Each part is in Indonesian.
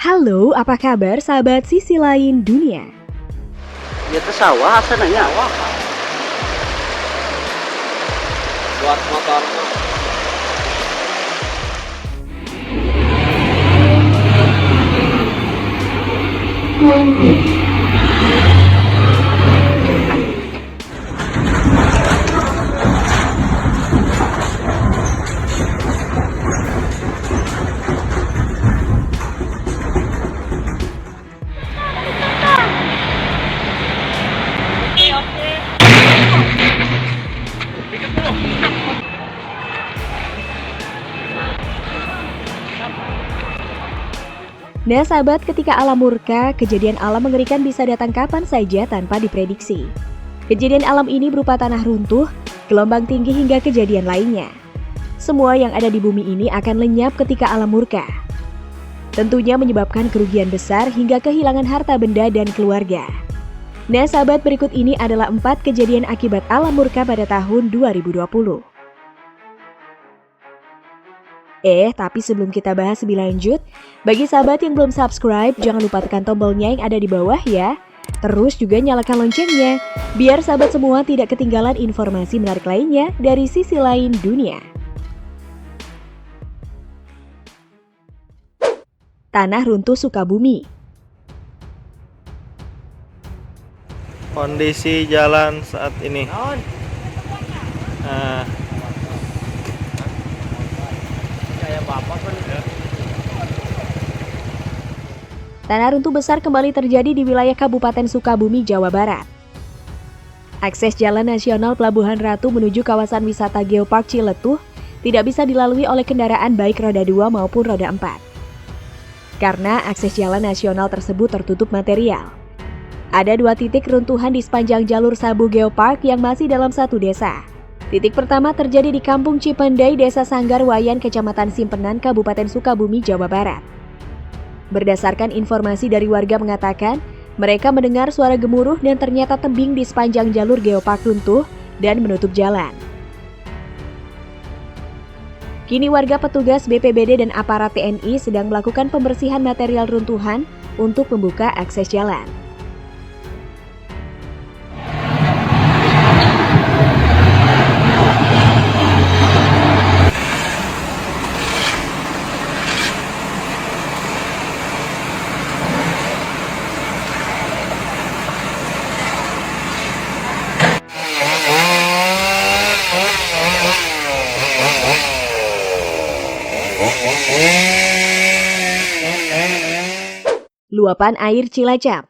Halo, apa kabar sahabat sisi lain dunia? Ya ke sawah sananya. Buat motor Nah sahabat, ketika alam murka, kejadian alam mengerikan bisa datang kapan saja tanpa diprediksi. Kejadian alam ini berupa tanah runtuh, gelombang tinggi hingga kejadian lainnya. Semua yang ada di bumi ini akan lenyap ketika alam murka. Tentunya menyebabkan kerugian besar hingga kehilangan harta benda dan keluarga. Nah sahabat, berikut ini adalah 4 kejadian akibat alam murka pada tahun 2020. Tapi sebelum kita bahas lebih lanjut, bagi sahabat yang belum subscribe, jangan lupa tekan tombolnya yang ada di bawah ya. Terus juga nyalakan loncengnya, biar sahabat semua tidak ketinggalan informasi menarik lainnya dari sisi lain dunia. Tanah runtuh Sukabumi. Kondisi jalan saat ini. Tanah runtuh besar kembali terjadi di wilayah Kabupaten Sukabumi, Jawa Barat. Akses Jalan Nasional Pelabuhan Ratu menuju kawasan wisata Geopark Ciletuh tidak bisa dilalui oleh kendaraan baik roda 2 maupun roda 4. Karena akses jalan nasional tersebut tertutup material. Ada 2 titik runtuhan di sepanjang jalur Sabu Geopark yang masih dalam satu desa. Titik pertama terjadi di Kampung Cipendai, Desa Sanggar Wayan, Kecamatan Simpenan, Kabupaten Sukabumi, Jawa Barat. Berdasarkan informasi dari warga mengatakan, mereka mendengar suara gemuruh dan ternyata tebing di sepanjang jalur Geopark runtuh dan menutup jalan. Kini warga, petugas BPBD dan aparat TNI sedang melakukan pembersihan material runtuhan untuk membuka akses jalan. Luapan air Cilacap.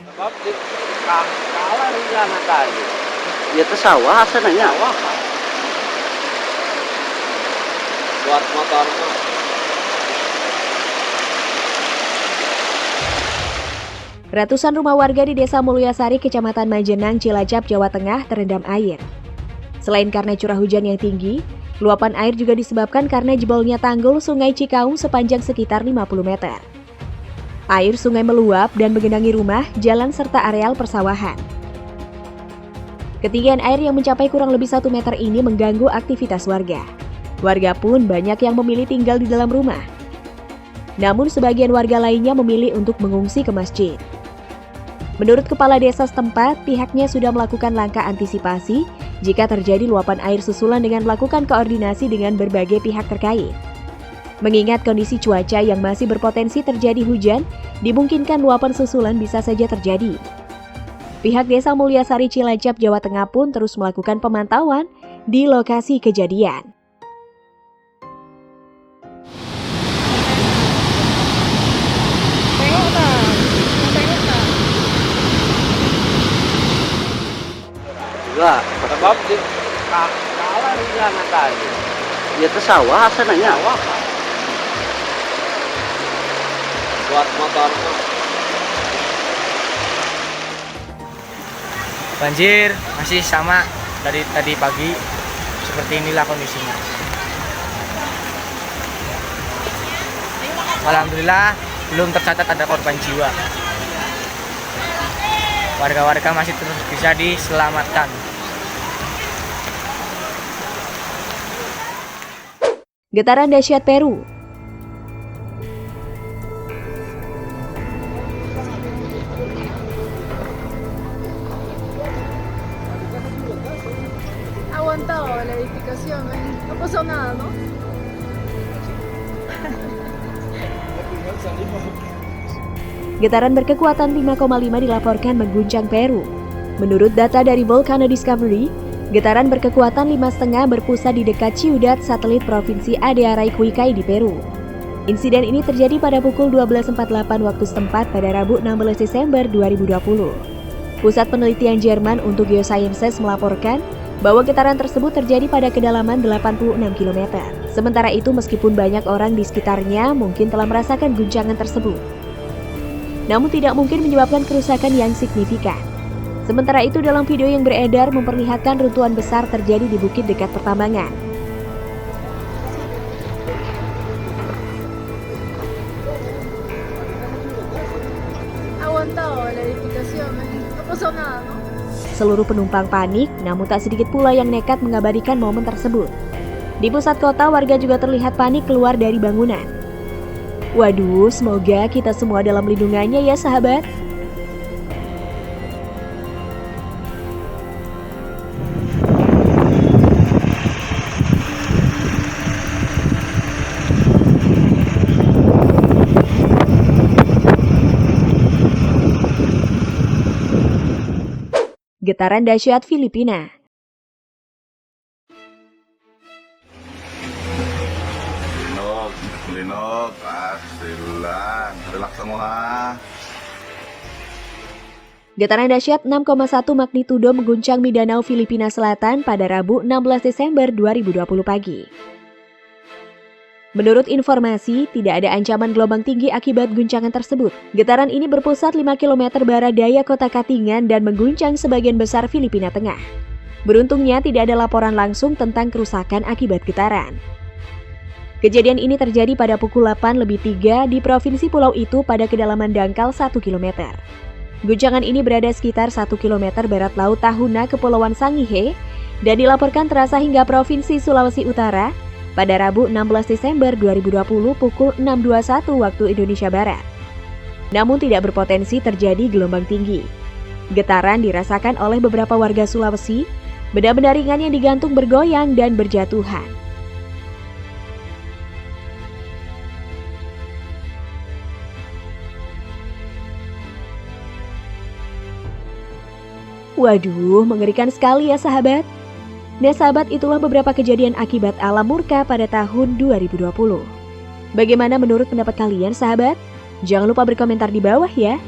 sebab di kalah rencana tadi. Ya ke sawah sananya. Buat motor Ratusan rumah warga di Desa Mulyasari, Kecamatan Majenang, Cilacap, Jawa Tengah terendam air. Selain karena curah hujan yang tinggi, luapan air juga disebabkan karena jebolnya tanggul Sungai Cikaung sepanjang sekitar 50 meter. Air sungai meluap dan menggenangi rumah, jalan, serta areal persawahan. Ketinggian air yang mencapai kurang lebih 1 meter ini mengganggu aktivitas warga. Warga pun banyak yang memilih tinggal di dalam rumah. Namun sebagian warga lainnya memilih untuk mengungsi ke masjid. Menurut kepala desa setempat, pihaknya sudah melakukan langkah antisipasi jika terjadi luapan air susulan dengan melakukan koordinasi dengan berbagai pihak terkait. Mengingat kondisi cuaca yang masih berpotensi terjadi hujan, dimungkinkan luapan susulan bisa saja terjadi. Pihak Desa Mulyasari Cilacap, Jawa Tengah pun terus melakukan pemantauan di lokasi kejadian. Juga. sebab di kalah rencana tadi. Ya ke sawah sananya. Buat motor Banjir masih sama dari tadi pagi, seperti inilah kondisinya. Alhamdulillah belum tercatat ada korban jiwa. Warga-warga masih terus bisa diselamatkan. Getaran dahsyat Peru. notificaciones. No pasó nada, ¿no? Getaran berkekuatan 5,5 dilaporkan mengguncang Peru. Menurut data dari Volcano Discovery, getaran berkekuatan 5,5 berpusat di dekat Ciudad, satelit provinsi Adearay Cuicay di Peru. Insiden ini terjadi pada pukul 12.48 waktu setempat pada Rabu 16 Desember 2020. Pusat Penelitian Jerman untuk Geosciences melaporkan bahwa getaran tersebut terjadi pada kedalaman 86 km. Sementara itu, meskipun banyak orang di sekitarnya mungkin telah merasakan guncangan tersebut, namun tidak mungkin menyebabkan kerusakan yang signifikan. Sementara itu, dalam video yang beredar memperlihatkan runtuhan besar terjadi di bukit dekat pertambangan. Aguantado la edificación, no pasó nada, ¿no? Seluruh penumpang panik, namun tak sedikit pula yang nekat mengabadikan momen tersebut. Di pusat kota, warga juga terlihat panik keluar dari bangunan. Waduh, semoga kita semua dalam lindungannya ya sahabat. Getaran dahsyat Filipina. Linog, silang, relax semua. Getaran dahsyat 6,1 magnitudo mengguncang Mindanao, Filipina Selatan pada Rabu 16 Desember 2020 pagi. Menurut informasi, tidak ada ancaman gelombang tinggi akibat guncangan tersebut. Getaran ini berpusat 5 km barat daya kota Katingan dan mengguncang sebagian besar Filipina Tengah. Beruntungnya tidak ada laporan langsung tentang kerusakan akibat getaran. Kejadian ini terjadi pada pukul 8:03 di provinsi pulau itu pada kedalaman dangkal 1 km. Guncangan ini berada sekitar 1 km barat laut Tahuna, Kepulauan Sangihe, dan dilaporkan terasa hingga provinsi Sulawesi Utara pada Rabu 16 Desember 2020 pukul 6.21 waktu Indonesia Barat. Namun tidak berpotensi terjadi gelombang tinggi. Getaran dirasakan oleh beberapa warga Sulawesi, benda-benda ringan yang digantung bergoyang dan berjatuhan. Waduh, mengerikan sekali ya sahabat. Nah sahabat, itulah beberapa kejadian akibat alam murka pada tahun 2020. Bagaimana menurut pendapat kalian sahabat? Jangan lupa berkomentar di bawah ya.